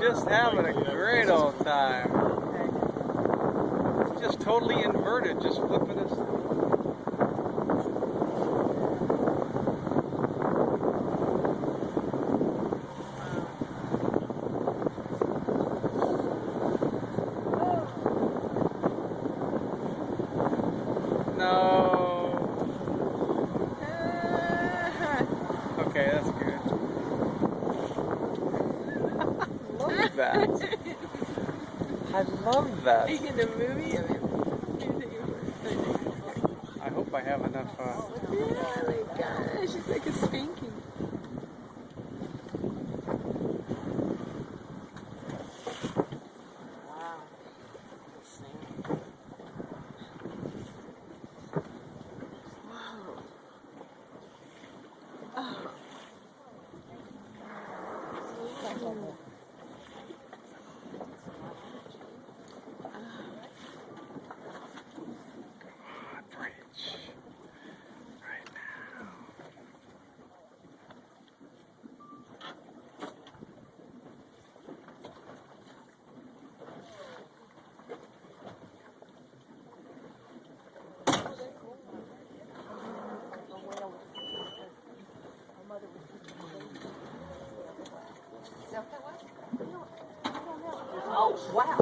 Just having a great old time. It's just totally inverted, just flipping us. No. Okay, that's good. Love that. I love that. In the movie, I hope I have enough. oh my gosh, it's like a spanking. Wow. Oh, wow.